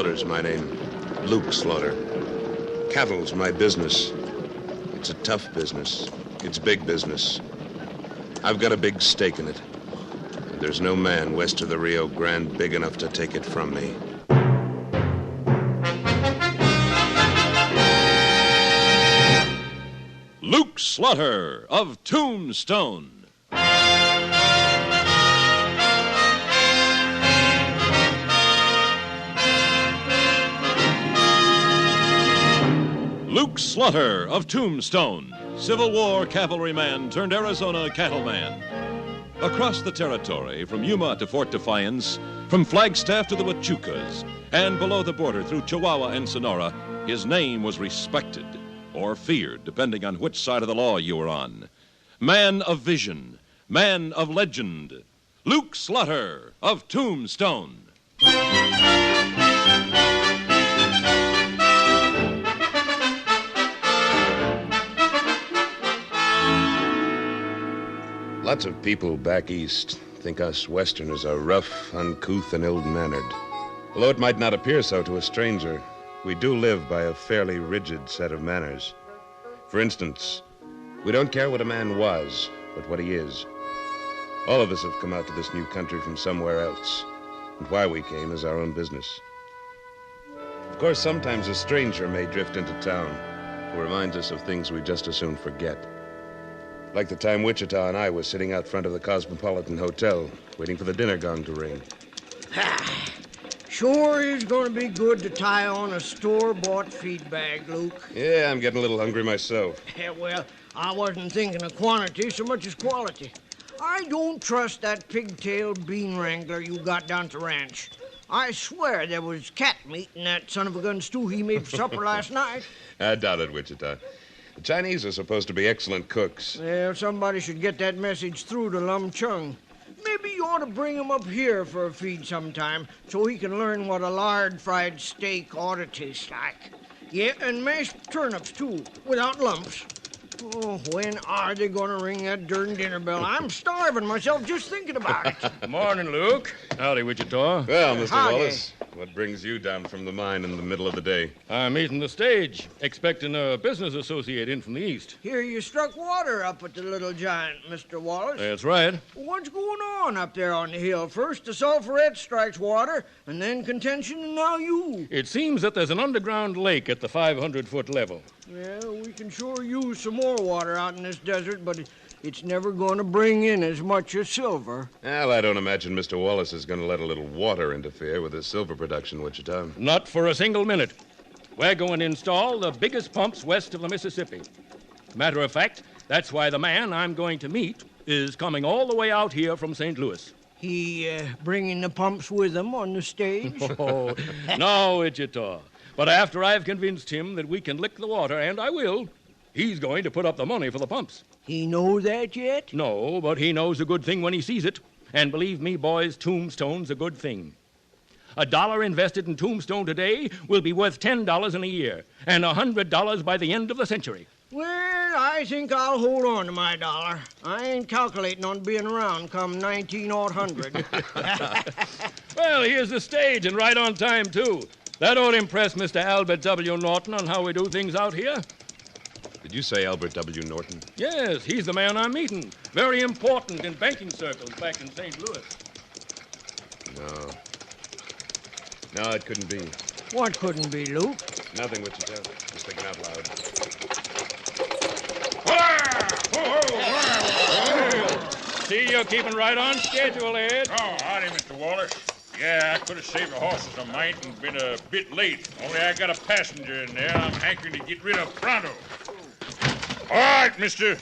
Slaughter's my name. Luke Slaughter. Cattle's my business. It's a tough business. It's big business. I've got a big stake in it. And there's no man west of the Rio Grande big enough to take it from me. Luke Slaughter of Tombstone. Luke Slaughter of Tombstone, Civil War cavalryman turned Arizona cattleman. Across the territory, from Yuma to Fort Defiance, from Flagstaff to the Huachucas, and below the border through Chihuahua and Sonora, his name was respected or feared, depending on which side of the law you were on. Man of vision, man of legend, Luke Slaughter of Tombstone. Lots of people back east think us Westerners are rough, uncouth, and ill-mannered. Although it might not appear so to a stranger, we do live by a fairly rigid set of manners. For instance, we don't care what a man was, but what he is. All of us have come out to this new country from somewhere else, and why we came is our own business. Of course, sometimes a stranger may drift into town who reminds us of things we just as soon forget. Like the time Wichita and I was sitting out front of the Cosmopolitan Hotel, waiting for the dinner gong to ring. Sure is going to be good to tie on a store-bought feed bag, Luke. Yeah, I'm getting a little hungry myself. Well, I wasn't thinking of quantity so much as quality. I don't trust that pigtailed bean wrangler you got down at the ranch. I swear there was cat meat in that son of a gun stew he made for supper last night. I doubt it, Wichita. The Chinese are supposed to be excellent cooks. Well, somebody should get that message through to Lum Chung. Maybe you ought to bring him up here for a feed sometime so he can learn what a lard-fried steak ought to taste like. Yeah, and mashed turnips, too, without lumps. Oh, when are they going to ring that darn dinner bell? I'm starving myself just thinking about it. Morning, Luke. Howdy, Wichita. Well, Mr. Howdy. Wallace, what brings you down from the mine in the middle of the day? I'm eating the stage, expecting a business associate in from the east. Here you struck water up at the Little Giant, Mr. Wallace. That's right. What's going on up there on the hill? First the sulphurette strikes water, and then contention, and now you. It seems that there's an underground lake at the 500-foot level. Well, we can sure use some more water out in this desert, but it's never going to bring in as much as silver. Well, I don't imagine Mr. Wallace is going to let a little water interfere with his silver production, Wichita. Not for a single minute. We're going to install the biggest pumps west of the Mississippi. Matter of fact, that's why the man I'm going to meet is coming all the way out here from St. Louis. He bringing the pumps with him on the stage? Oh, no, Wichita. But after I've convinced him that we can lick the water, and I will, he's going to put up the money for the pumps. He know that yet? No, but he knows a good thing when he sees it. And believe me, boys, Tombstone's a good thing. $1 invested in Tombstone today will be worth $10 in a year, and $100 by the end of the century. Well, I think I'll hold on to my dollar. I ain't calculating on being around come 1900. Well, here's the stage, and right on time, too. That ought to impress Mr. Albert W. Norton on how we do things out here. Did you say Albert W. Norton? Yes, he's the man I'm meeting. Very important in banking circles back in St. Louis. No, it couldn't be. What couldn't be, Luke? Nothing, Wichita. Just thinking out loud. See, you're keeping right on schedule, Ed. Oh, howdy, Mr. Wallace. Yeah, I could have saved the horses a mite and been a bit late. Only I got a passenger in there I'm hankering to get rid of pronto. All right, mister.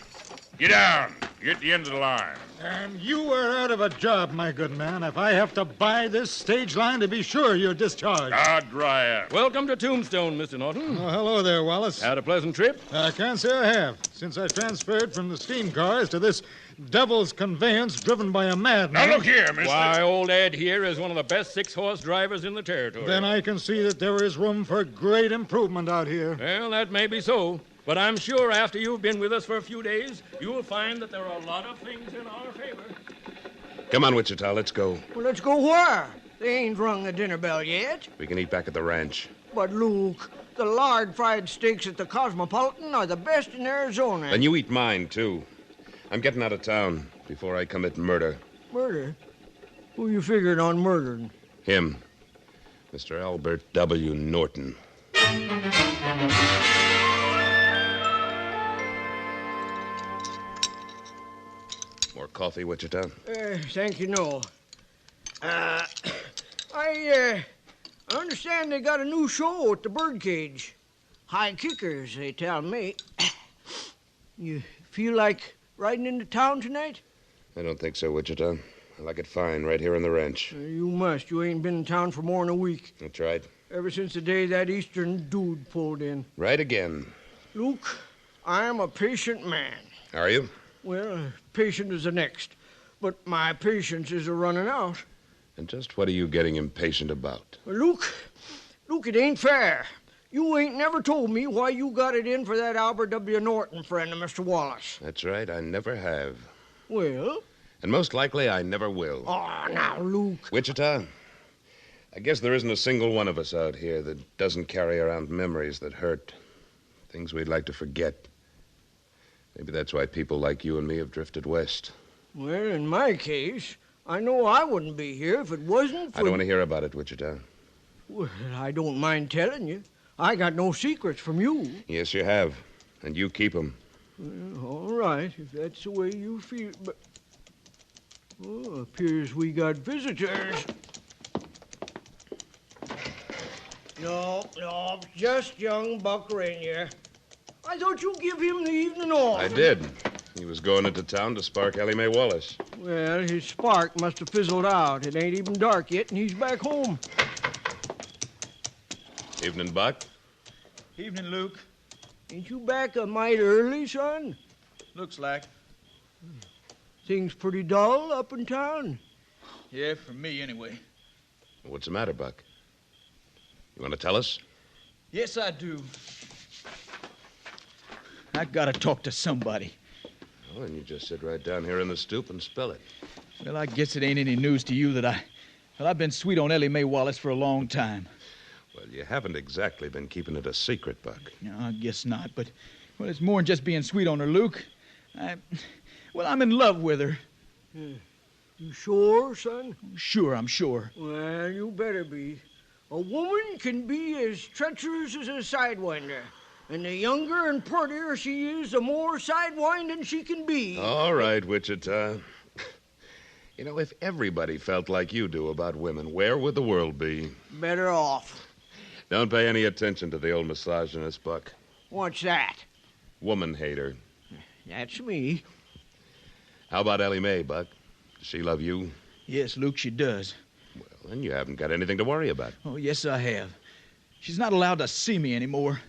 Get down. You're at the end of the line. And you are out of a job, my good man. If I have to buy this stage line to be sure you're discharged. Ah, dry out. Welcome to Tombstone, Mr. Norton. Oh, hello there, Wallace. Had a pleasant trip? I can't say I have, since I transferred from the steam cars to this devil's conveyance driven by a madman. Now, look here, mister. Why, old Ed here is one of the best 6-horse drivers in the territory. Then I can see that there is room for great improvement out here. Well, that may be so. But I'm sure after you've been with us for a few days, you'll find that there are a lot of things in our favor. Come on, Wichita, let's go. Well, let's go where? They ain't rung the dinner bell yet. We can eat back at the ranch. But, Luke, the lard fried steaks at the Cosmopolitan are the best in Arizona. Then you eat mine, too. I'm getting out of town before I commit murder. Murder? Who you figured on murdering? Him. Mr. Albert W. Norton. More coffee, Wichita? Thank you, no. I understand they got a new show at the Birdcage. High kickers, they tell me. You feel like riding into town tonight? I don't think so, Wichita. I like it fine right here on the ranch. You must. You ain't been in town for more than a week. That's right. Ever since the day that Eastern dude pulled in. Right again. Luke, I'm a patient man. Are you? Well, patient is the next. But my patience is running out. And just what are you getting impatient about? Well, Luke, it ain't fair. You ain't never told me why you got it in for that Albert W. Norton friend of Mr. Wallace. That's right, I never have. Well? And most likely I never will. Oh, now, Luke. Wichita, I guess there isn't a single one of us out here that doesn't carry around memories that hurt. Things we'd like to forget. Maybe that's why people like you and me have drifted west. Well, in my case, I know I wouldn't be here if it wasn't for... I don't want to hear about it, Wichita. Well, I don't mind telling you. I got no secrets from you. Yes, you have. And you keep them. Well, all right, if that's the way you feel. But... Oh, appears we got visitors. No, just young Buck Rainier. I thought you'd give him the evening off. I did. He was going into town to spark Ellie Mae Wallace. Well, his spark must have fizzled out. It ain't even dark yet, and he's back home. Evening, Buck. Evening, Luke. Ain't you back a mite early, son? Looks like. Things pretty dull up in town? Yeah, for me, anyway. What's the matter, Buck? You want to tell us? Yes, I do. I gotta talk to somebody. Oh, and you just sit right down here in the stoop and spill it. Well, I guess it ain't any news to you that I've been sweet on Ellie Mae Wallace for a long time. Well, you haven't exactly been keeping it a secret, Buck. No, I guess not, but, well, it's more than just being sweet on her, Luke. I'm in love with her. You sure, son? Sure, I'm sure. Well, you better be. A woman can be as treacherous as a sidewinder. And the younger and prettier she is, the more sidewinding she can be. All right, Wichita. You know, if everybody felt like you do about women, where would the world be? Better off. Don't pay any attention to the old misogynist, Buck. What's that? Woman hater. That's me. How about Ellie Mae, Buck? Does she love you? Yes, Luke, she does. Well, then you haven't got anything to worry about. Oh, yes, I have. She's not allowed to see me anymore.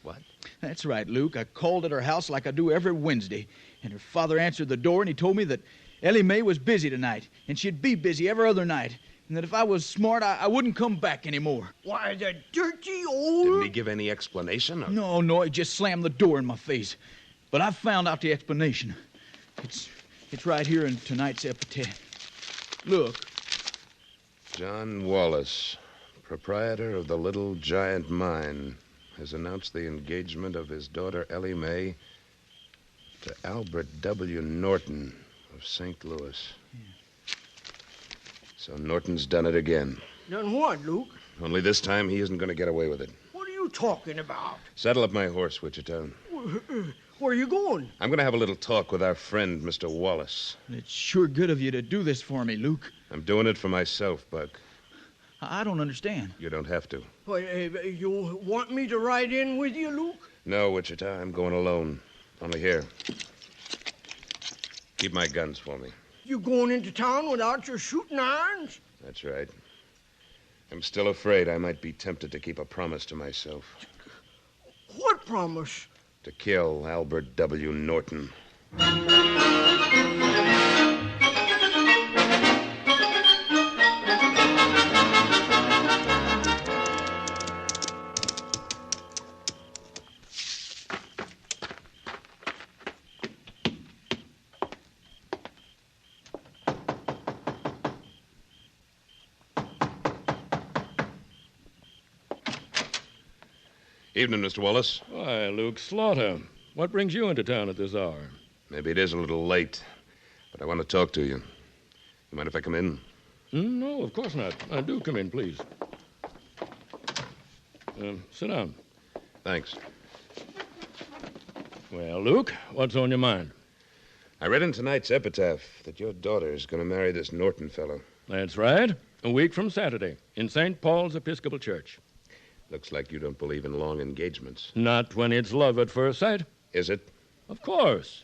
What? That's right, Luke. I called at her house like I do every Wednesday, and her father answered the door, and he told me that Ellie Mae was busy tonight, and she'd be busy every other night, and that if I was smart, I wouldn't come back anymore. Why, the dirty old... Didn't he give any explanation? Or... No, he just slammed the door in my face. But I found out the explanation. It's right here in tonight's epitaph. Look. John Wallace, proprietor of the Little Giant Mine, has announced the engagement of his daughter Ellie Mae to Albert W. Norton of St. Louis. Yeah. So Norton's done it again. Done what, Luke? Only this time he isn't going to get away with it. What are you talking about? Saddle up my horse, Wichita. Where are you going? I'm going to have a little talk with our friend, Mr. Wallace. It's sure good of you to do this for me, Luke. I'm doing it for myself, Buck. I don't understand. You don't have to. What, you want me to ride in with you, Luke? No, Wichita, I'm going alone. Only here. Keep my guns for me. You going into town without your shooting irons? That's right. I'm still afraid I might be tempted to keep a promise to myself. What promise? To kill Albert W. Norton. Evening, Mr. Wallace. Why, Luke Slaughter. What brings you into town at this hour? Maybe it is a little late, but I want to talk to you. You mind if I come in? No, of course not. Do come in, please. Sit down. Thanks. Well, Luke, what's on your mind? I read in tonight's epitaph that your daughter is going to marry this Norton fellow. That's right. A week from Saturday in St. Paul's Episcopal Church. Looks like you don't believe in long engagements. Not when it's love at first sight. Is it? Of course.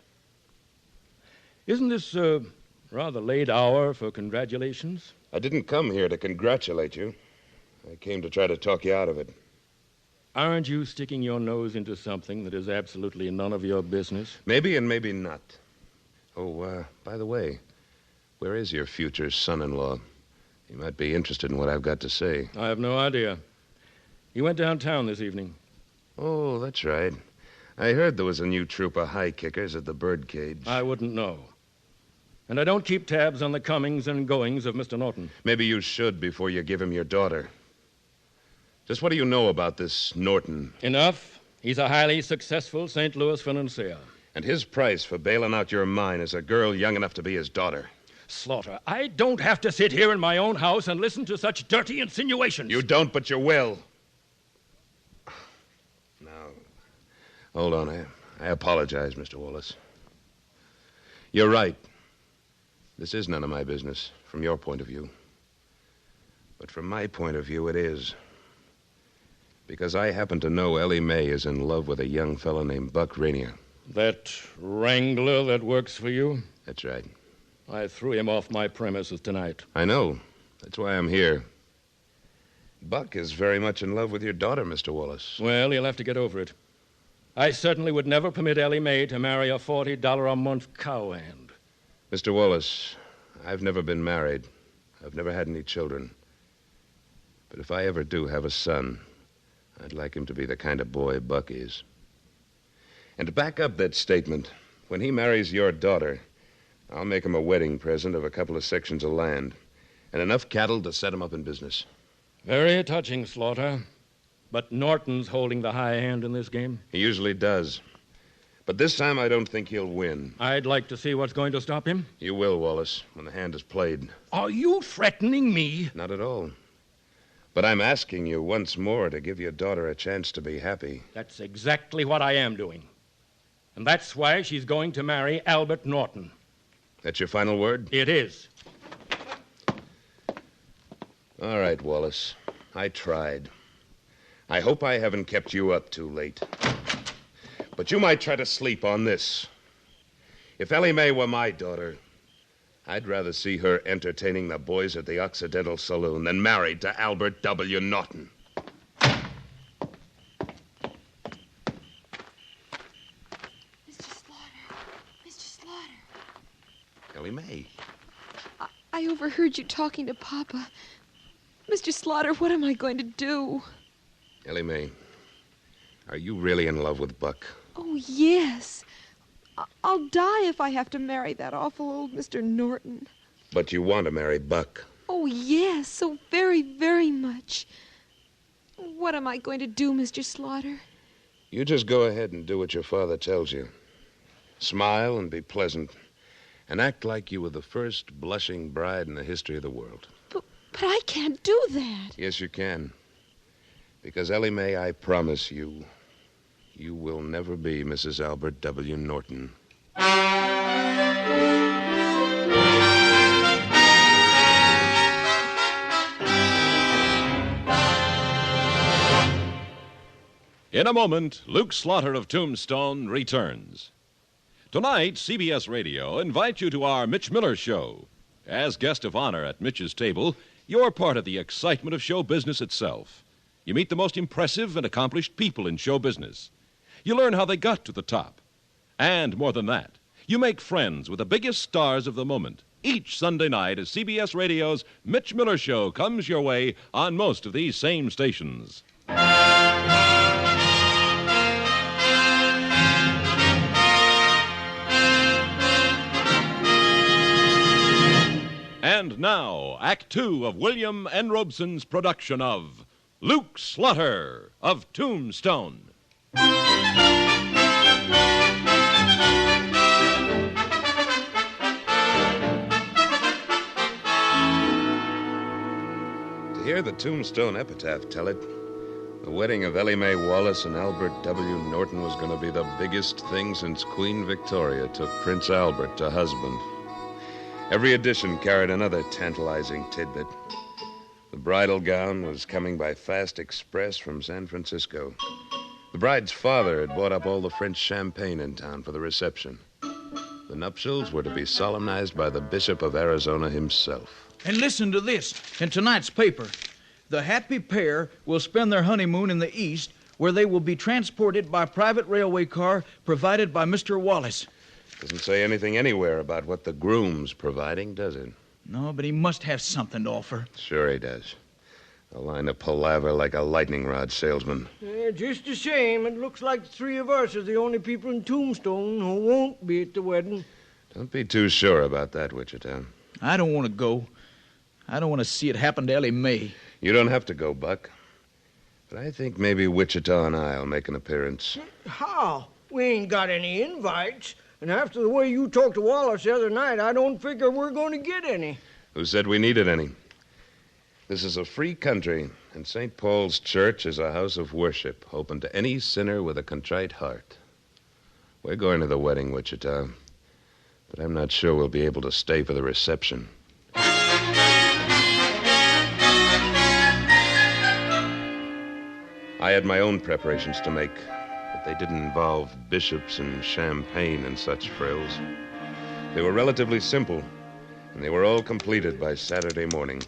Isn't this a rather late hour for congratulations? I didn't come here to congratulate you. I came to try to talk you out of it. Aren't you sticking your nose into something that is absolutely none of your business? Maybe and maybe not. Oh, by the way, where is your future son-in-law? He might be interested in what I've got to say. I have no idea. He went downtown this evening. Oh, that's right. I heard there was a new troop of high kickers at the birdcage. I wouldn't know. And I don't keep tabs on the comings and goings of Mr. Norton. Maybe you should before you give him your daughter. Just what do you know about this Norton? Enough. He's a highly successful St. Louis financier. And his price for bailing out your mine is a girl young enough to be his daughter. Slaughter, I don't have to sit here in my own house and listen to such dirty insinuations. You don't, but you will. Now, hold on. I apologize, Mr. Wallace. You're right. This is none of my business, from your point of view. But from my point of view, it is. Because I happen to know Ellie Mae is in love with a young fellow named Buck Rainier. That wrangler that works for you? That's right. I threw him off my premises tonight. I know. That's why I'm here. Buck is very much in love with your daughter, Mr. Wallace. Well, he'll have to get over it. I certainly would never permit Ellie Mae to marry a $40 a month cowhand. Mr. Wallace, I've never been married. I've never had any children. But if I ever do have a son, I'd like him to be the kind of boy Buck is. And to back up that statement, when he marries your daughter, I'll make him a wedding present of a couple of sections of land and enough cattle to set him up in business. Very touching, Slaughter. But Norton's holding the high hand in this game. He usually does. But this time I don't think he'll win. I'd like to see what's going to stop him. You will, Wallace, when the hand is played. Are you threatening me? Not at all. But I'm asking you once more to give your daughter a chance to be happy. That's exactly what I am doing. And that's why she's going to marry Albert Norton. That's your final word? It is. All right, Wallace. I tried. I hope I haven't kept you up too late. But you might try to sleep on this. If Ellie Mae were my daughter, I'd rather see her entertaining the boys at the Occidental Saloon than married to Albert W. Norton. Mr. Slaughter. Ellie Mae. I overheard you talking to Papa. Mr. Slaughter, what am I going to do? Ellie Mae, are you really in love with Buck? Oh, yes. I'll die if I have to marry that awful old Mr. Norton. But you want to marry Buck? Oh, yes, so very, very much. What am I going to do, Mr. Slaughter? You just go ahead and do what your father tells you. Smile and be pleasant. And act like you were the first blushing bride in the history of the world. But I can't do that. Yes, you can. Because, Ellie Mae, I promise you, you will never be Mrs. Albert W. Norton. In a moment, Luke Slaughter of Tombstone returns. Tonight, CBS Radio invites you to our Mitch Miller Show. As guest of honor at Mitch's table, you're part of the excitement of show business itself. You meet the most impressive and accomplished people in show business. You learn how they got to the top. And more than that, you make friends with the biggest stars of the moment. Each Sunday night as CBS Radio's Mitch Miller Show comes your way on most of these same stations. And now, Act Two of William N. Robeson's production of Luke Slaughter of Tombstone. hear the Tombstone epitaph tell it, the wedding of Ellie Mae Wallace and Albert W. Norton was going to be the biggest thing since Queen Victoria took Prince Albert to husband. Every edition carried another tantalizing tidbit. The bridal gown was coming by fast express from San Francisco. The bride's father had bought up all the French champagne in town for the reception. The nuptials were to be solemnized by the Bishop of Arizona himself. And listen to this in tonight's paper. The happy pair will spend their honeymoon in the East, where they will be transported by private railway car provided by Mr. Wallace. Doesn't say anything anywhere about what the groom's providing, does it? No, but he must have something to offer. Sure he does. A line of palaver like a lightning rod salesman. Just the same, it looks like the three of us are the only people in Tombstone who won't be at the wedding. Don't be too sure about that, Wichita. I don't want to go. I don't want to see it happen to Ellie Mae. You don't have to go, Buck. But I think maybe Wichita and I'll make an appearance. How? We ain't got any invites. And after the way you talked to Wallace the other night, I don't figure we're going to get any. Who said we needed any? This is a free country, and St. Paul's Church is a house of worship, open to any sinner with a contrite heart. We're going to the wedding, Wichita, but I'm not sure we'll be able to stay for the reception. I had my own preparations to make, but they didn't involve bishops and champagne and such frills. They were relatively simple, and they were all completed by Saturday morning.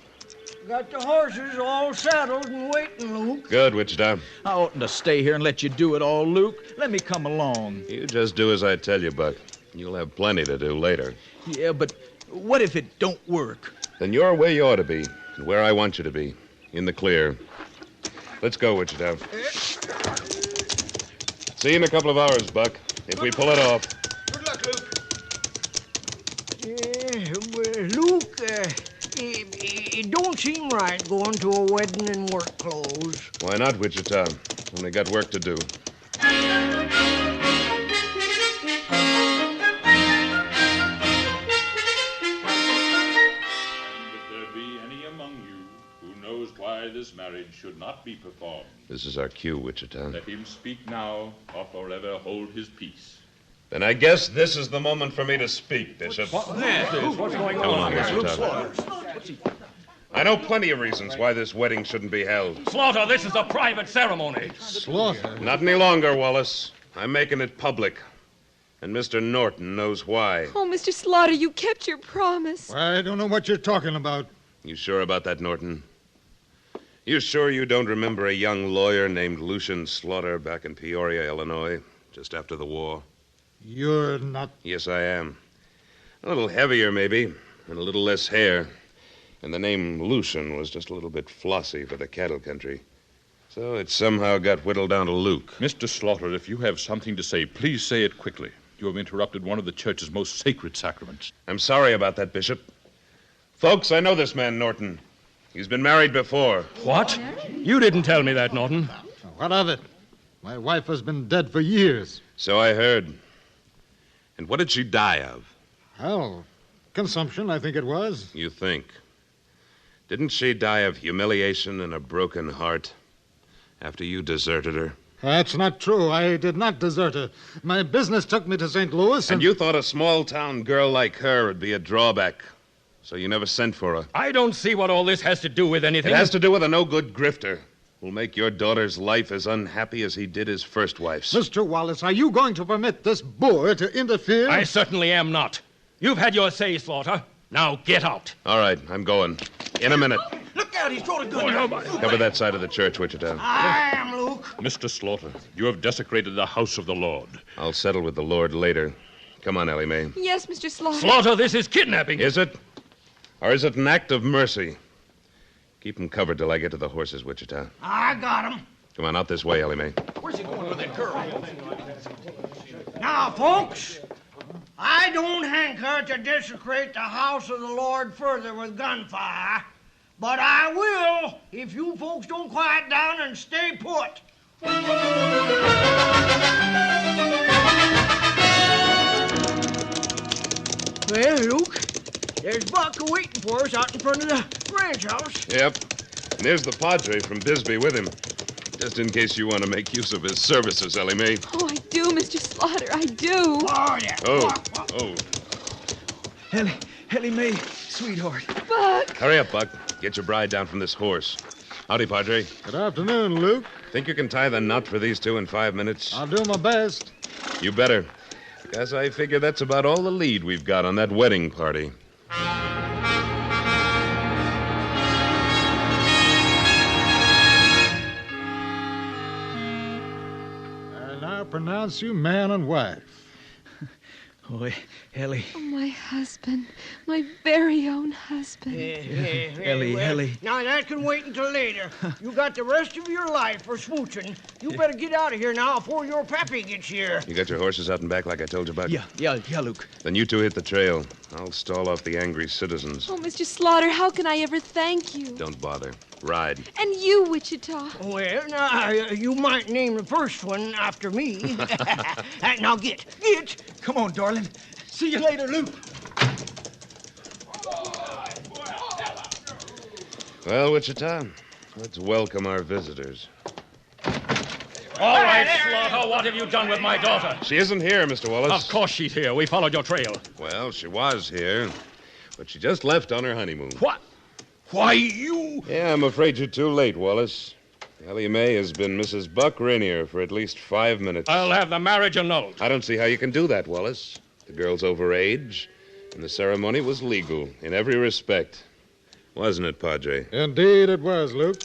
Got the horses all saddled and waiting, Luke. Good, Wichita. I oughtn't to stay here and let you do it all, Luke. Let me come along. You just do as I tell you, Buck. You'll have plenty to do later. Yeah, but what if it don't work? Then you're where you ought to be, and where I want you to be, in the clear. Let's go, Wichita. See you in a couple of hours, Buck, if we pull it off. Good luck, Luke. Luke, it don't seem right going to a wedding in work clothes. Why not, Wichita? Only got work to do. Why this marriage should not be performed. This is our cue, Wichita. Let him speak now, or forever hold his peace. Then I guess this is the moment for me to speak, Bishop. What's going Come on? on, Wichita. I know plenty of reasons why this wedding shouldn't be held. Slaughter, this is a private ceremony. Slaughter? Not any longer, Wallace. I'm making it public. And Mr. Norton knows why. Oh, Mr. Slaughter, you kept your promise. I don't know what you're talking about. You sure about that, Norton? You sure you don't remember a young lawyer named Lucian Slaughter back in Peoria, Illinois, just after the war? You're not... Yes, I am. A little heavier, maybe, and a little less hair. And the name Lucian was just a little bit flossy for the cattle country. So it somehow got whittled down to Luke. Mr. Slaughter, if you have something to say, please say it quickly. You have interrupted one of the church's most sacred sacraments. I'm sorry about that, Bishop. Folks, I know this man, Norton. He's been married before. What? You didn't tell me that, Norton. What of it? My wife has been dead for years. So I heard. And what did she die of? Hell, consumption, I think it was. You think? Didn't she die of humiliation and a broken heart after you deserted her? That's not true. I did not desert her. My business took me to St. Louis And you thought a small-town girl like her would be a drawback, so you never sent for her. I don't see what all this has to do with anything. It has to do with a no-good grifter who'll make your daughter's life as unhappy as he did his first wife's. Mr. Wallace, are you going to permit this boor to interfere? I certainly am not. You've had your say, Slaughter. Now get out. All right, I'm going. In a minute. Look out, he's throwing a gun. Cover that side of the church, Wichita. I am, Luke. Mr. Slaughter, you have desecrated the house of the Lord. I'll settle with the Lord later. Come on, Ellie Mae. Yes, Mr. Slaughter. Slaughter, this is kidnapping. Is it? Or is it an act of mercy? Keep them covered till I get to the horses, Wichita. I got him. Come on, out this way, Ellie Mae. Where's he going with that girl? Now, folks, I don't hanker to desecrate the house of the Lord further with gunfire, but I will if you folks don't quiet down and stay put. Well, Luke, there's Buck waiting for us out in front of the ranch house. Yep. And there's the Padre from Bisbee with him. Just in case you want to make use of his services, Ellie Mae. Oh, I do, Mr. Slaughter, I do. Oh, yeah. Oh. Ellie Mae, sweetheart. Buck. Hurry up, Buck. Get your bride down from this horse. Howdy, Padre. Good afternoon, Luke. Think you can tie the knot for these two in 5 minutes? I'll do my best. You better. Because I figure that's about all the lead we've got on that wedding party. And I pronounce you man and wife. Oh, Ellie. Oh, my husband. My very own husband. Ellie. Now, that can wait until later. You got the rest of your life for smooching. You better get out of here now before your pappy gets here. You got your horses out and back like I told you, Buck? Yeah, Luke. Then you two hit the trail. I'll stall off the angry citizens. Oh, Mr. Slaughter, how can I ever thank you? Don't bother. Ride. And you, Wichita. Well, now, you might name the first one after me. Now, get. Come on, darling. See you later, Luke. Well, Wichita, let's welcome our visitors. All right, Slaughter, what have you done with my daughter? She isn't here, Mr. Wallace. Of course she's here. We followed your trail. Well, she was here, but she just left on her honeymoon. What? Why, you... Yeah, I'm afraid you're too late, Wallace. Ellie Mae has been Mrs. Buck Rainier for at least 5 minutes. I'll have the marriage annulled. I don't see how you can do that, Wallace. The girl's over age, and the ceremony was legal in every respect. Wasn't it, Padre? Indeed it was, Luke.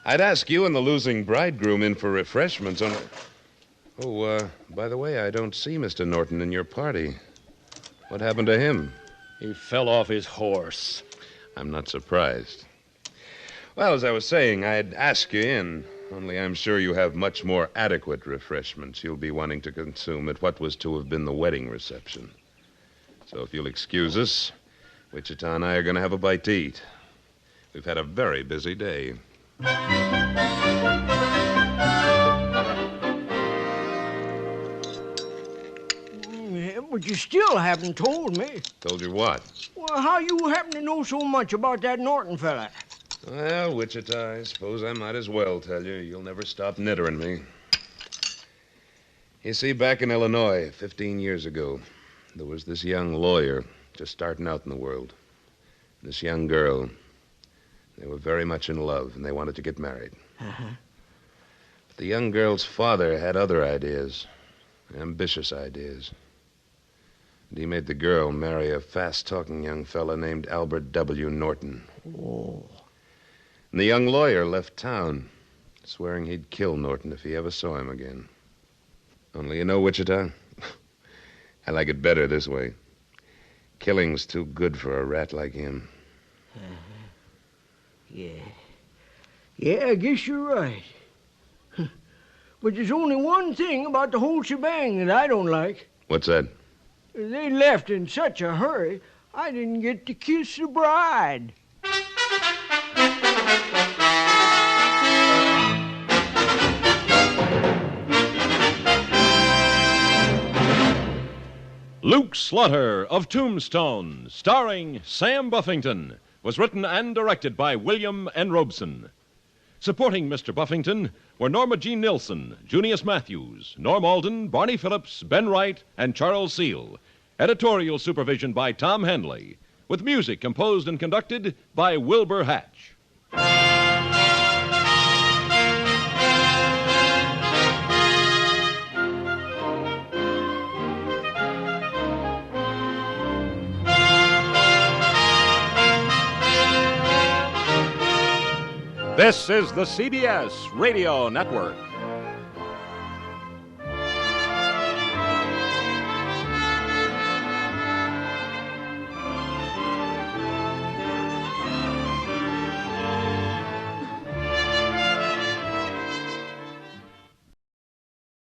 I'd ask you and the losing bridegroom in for refreshments on... Oh, by the way, I don't see Mr. Norton in your party. What happened to him? He fell off his horse. I'm not surprised. Well, as I was saying, I'd ask you in, only I'm sure you have much more adequate refreshments you'll be wanting to consume at what was to have been the wedding reception. So if you'll excuse us, Wichita and I are going to have a bite to eat. We've had a very busy day. But you still haven't told me. Told you what? Well, how you happen to know so much about that Norton fella? Well, Wichita, I suppose I might as well tell you. You'll never stop nittering me. You see, back in Illinois, 15 years ago, there was this young lawyer just starting out in the world. This young girl. They were very much in love, and they wanted to get married. Uh-huh. But the young girl's father had other ideas, ambitious ideas. And he made the girl marry a fast-talking young fella named Albert W. Norton. Oh. And the young lawyer left town, swearing he'd kill Norton if he ever saw him again. Only you know, Wichita, I like it better this way. Killing's too good for a rat like him. Yeah, I guess you're right. But there's only one thing about the whole shebang that I don't like. What's that? They left in such a hurry, I didn't get to kiss the bride. Luke Slaughter of Tombstone, starring Sam Buffington, was written and directed by William N. Robeson. Supporting Mr. Buffington were Norma Jean Nilsson, Junius Matthews, Norm Alden, Barney Phillips, Ben Wright, and Charles Seal. Editorial supervision by Tom Henley, with music composed and conducted by Wilbur Hatch. This is the CBS Radio Network.